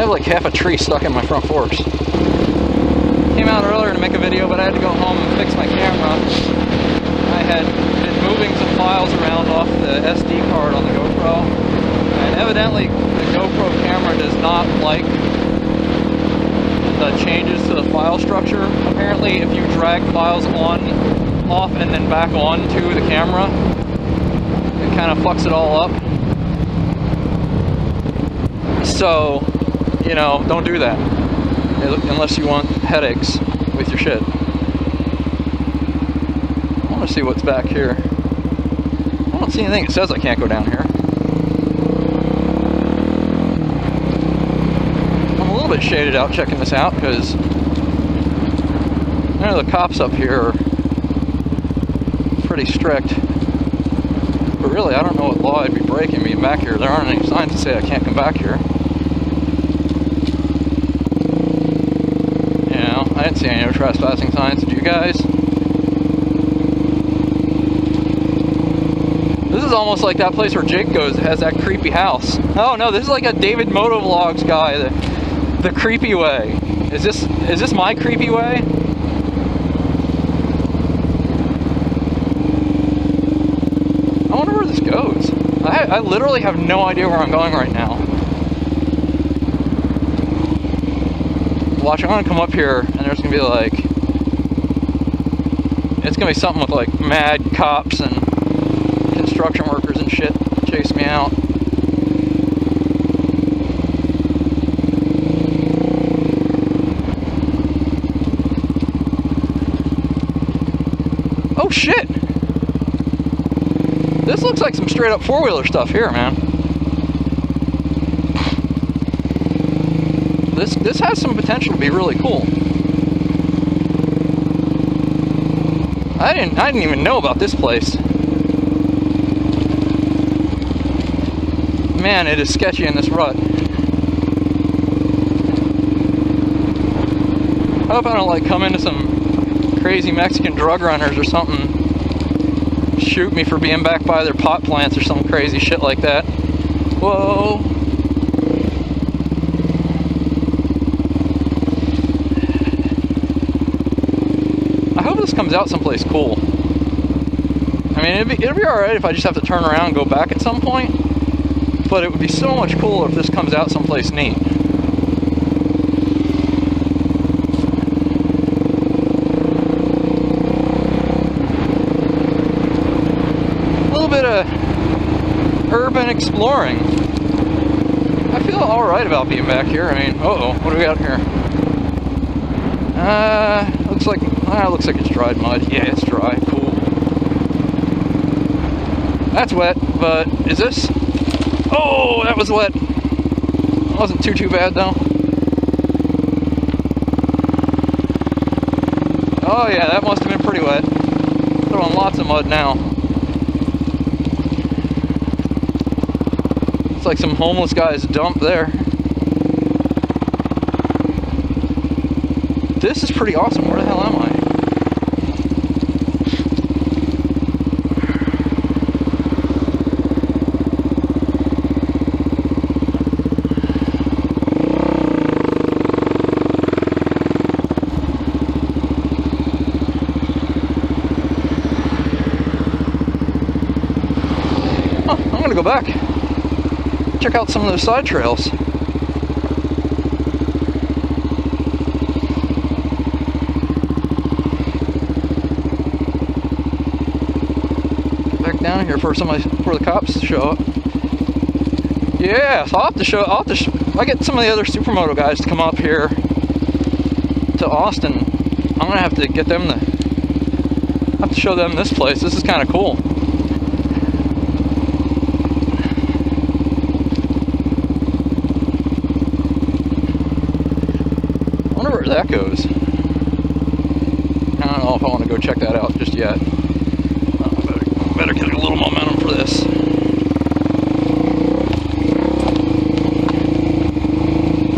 have like half a tree stuck in my front forks. Came out earlier to make a video, but I had to go home and fix my camera. I had been moving some files around off the SD card on the GoPro, and evidently the GoPro camera does not like the changes to the file structure. Apparently, if you drag files off and then back on to the camera, it kind of fucks it all up. So, you know, don't do that unless you want headaches with your shit. I want to see what's back here. I don't see anything that says I can't go down here. I'm a little bit shaded out checking this out because I know the cops up here are pretty strict. But really, I don't know what law I'd be breaking being back here. There aren't any signs that say I can't come back here. You know, I didn't see any no trespassing signs. Did you guys? This is almost like that place where Jake goes. It has that creepy house. Oh no, this is like a David Motovlogs guy. The creepy way. Is this my creepy way? I wonder where this goes. I literally have no idea where I'm going right now. Watch, I'm gonna come up here and there's gonna be like, it's gonna be something with like mad cops and construction workers and shit chase me out. Oh shit! This looks like some straight up four-wheeler stuff here, man. This has some potential to be really cool. I didn't even know about this place. Man, it is sketchy in this rut. I hope I don't like come into some crazy Mexican drug runners or something. Shoot me for being back by their pot plants or some crazy shit like that. Whoa. I hope this comes out someplace cool. I mean, it'd be alright if I just have to turn around and go back at some point, but it would be so much cooler if this comes out someplace neat. Bit of urban exploring. I feel alright about being back here. I mean, uh-oh, what do we got here? Looks like it's dried mud. Yeah, it's dry. Cool. That's wet, but is this? Oh, that was wet. It wasn't too bad though. Oh yeah, that must have been pretty wet. Throwing lots of mud now. It's like some homeless guy's dump there. This is pretty awesome. Where the hell am I? Oh, I'm gonna go back. Check out some of those side trails. Get back down here for the cops to show up. Yeah, so I get some of the other supermoto guys to come up here to Austin. I'm gonna have to get them I have to show them this place. This is kind of cool. I wonder where that goes. I don't know if I want to go check that out just yet. Better get a little momentum for this.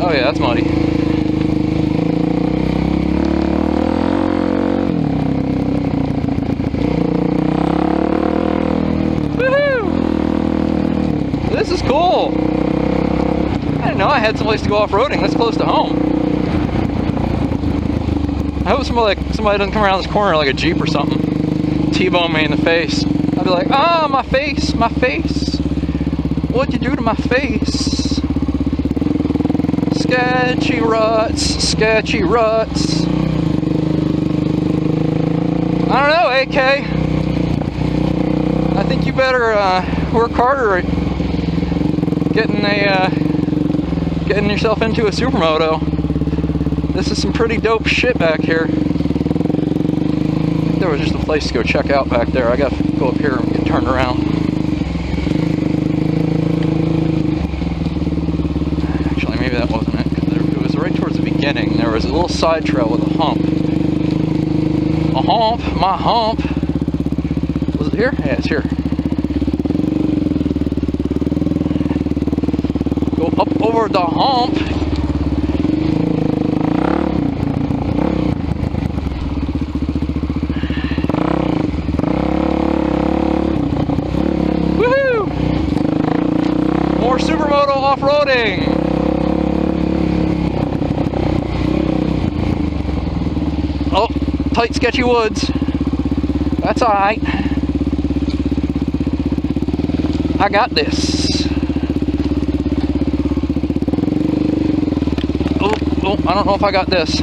Oh yeah, that's muddy. Woohoo! This is cool. didn't know I had someplace to go off-roading that's close to home. I hope somebody doesn't come around this corner like a Jeep or something, T-bone me in the face. I'd be like, ah, my face, my face. What'd you do to my face? Sketchy ruts, sketchy ruts. I don't know, AK. I think you better work harder at getting yourself into a supermoto. This is some pretty dope shit back here. There was just a place to go check out back there. I gotta go up here and get turned around. Actually, maybe that wasn't it, because it was right towards the beginning. There was a little side trail with a hump. A hump, my hump. Was it here? Yeah, it's here. Go up over the hump. Woohoo! More supermoto off-roading. Oh, tight, sketchy woods. That's alright. I got this. Oh, I don't know if I got this.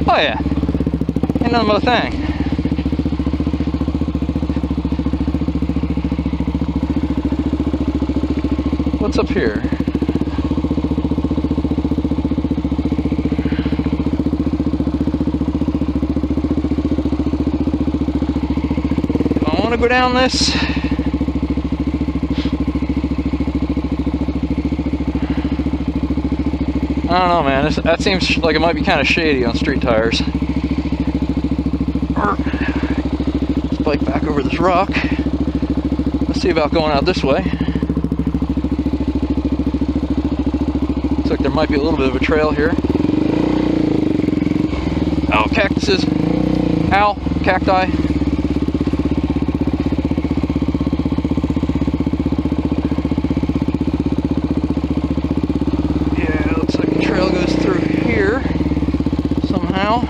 Oh yeah, another thing. What's up here? I want to go down this. I don't know, man. That seems like it might be kind of shady on street tires. Let's bike back over this rock. Let's see about going out this way. Looks like there might be a little bit of a trail here. Oh, cactuses. Ow, cacti. Somehow.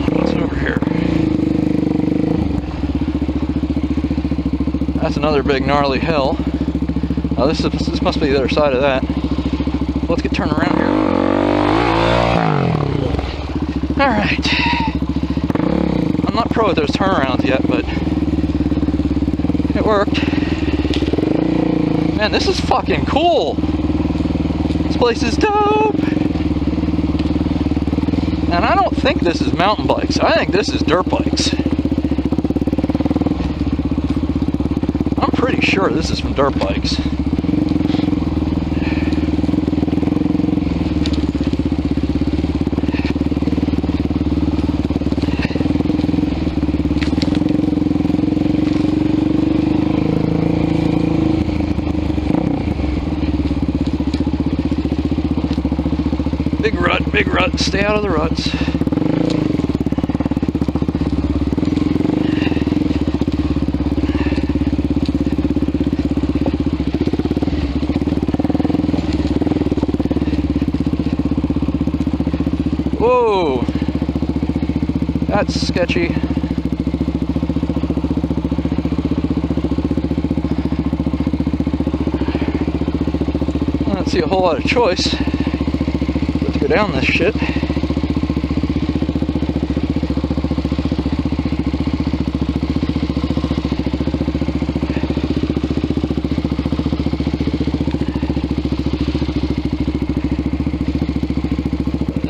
What's over here? That's another big gnarly hill. Oh, this must be the other side of that. Let's get turned around here. Alright. I'm not pro with those turnarounds yet, but it worked. Man, this is fucking cool. This place is dope. And I don't think this is mountain bikes. I think this is dirt bikes. I'm pretty sure this is from dirt bikes. Big rut, stay out of the ruts. Whoa, that's sketchy. I don't see a whole lot of choice. Go down this shit.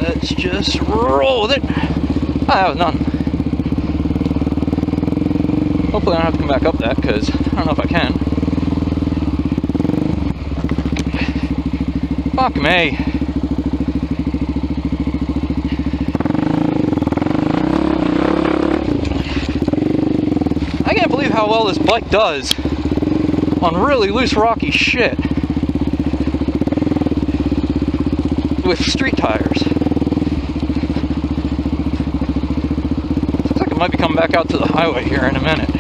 Let's just roll with it. That was nothing. Hopefully I don't have to come back up that, because I don't know if I can. Fuck me. how well this bike does on really loose, rocky shit with street tires. Looks like it might be coming back out to the highway here in a minute,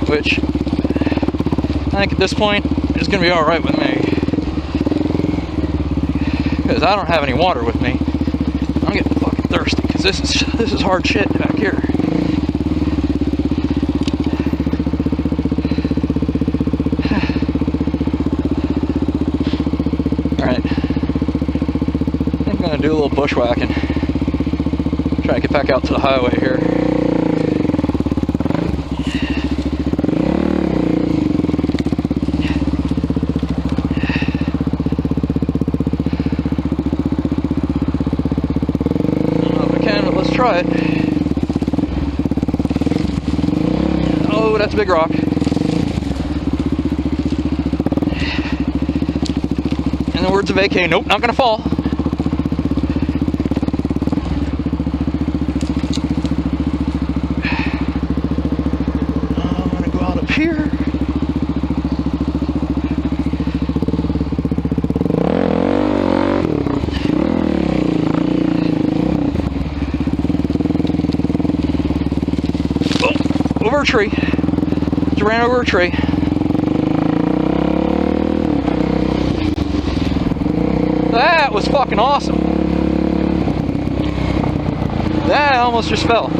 which I think at this point is going to be alright with me, because I don't have any water with me. I'm getting fucking thirsty, because this is hard shit back here. Alright, I'm going to do a little bushwhacking. Try to get back out to the highway here. Try it. Oh, that's a big rock. In the words of AK, nope, not gonna fall. I'm gonna go out up here. Over a tree. Just ran over a tree. That was fucking awesome. That almost just fell.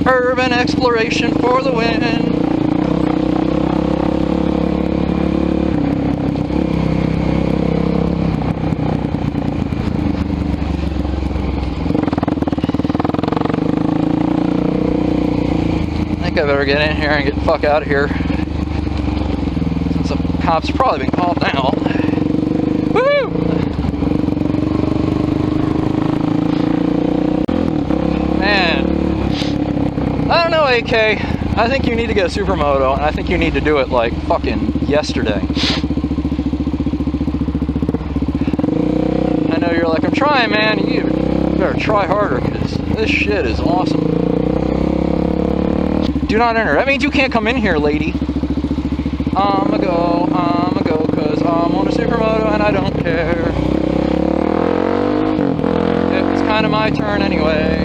Urban exploration for the win. I think I better get in here and get the fuck out of here, since the cops have probably been called now. Woo! Man. I don't know, AK. I think you need to get a supermoto, and I think you need to do it like fucking yesterday. I know you're like, I'm trying, man. You better try harder, because this shit is awesome. Do not enter. That means you can't come in here, lady. I'ma go, because I'm on a supermoto and I don't care. It's kind of my turn anyway.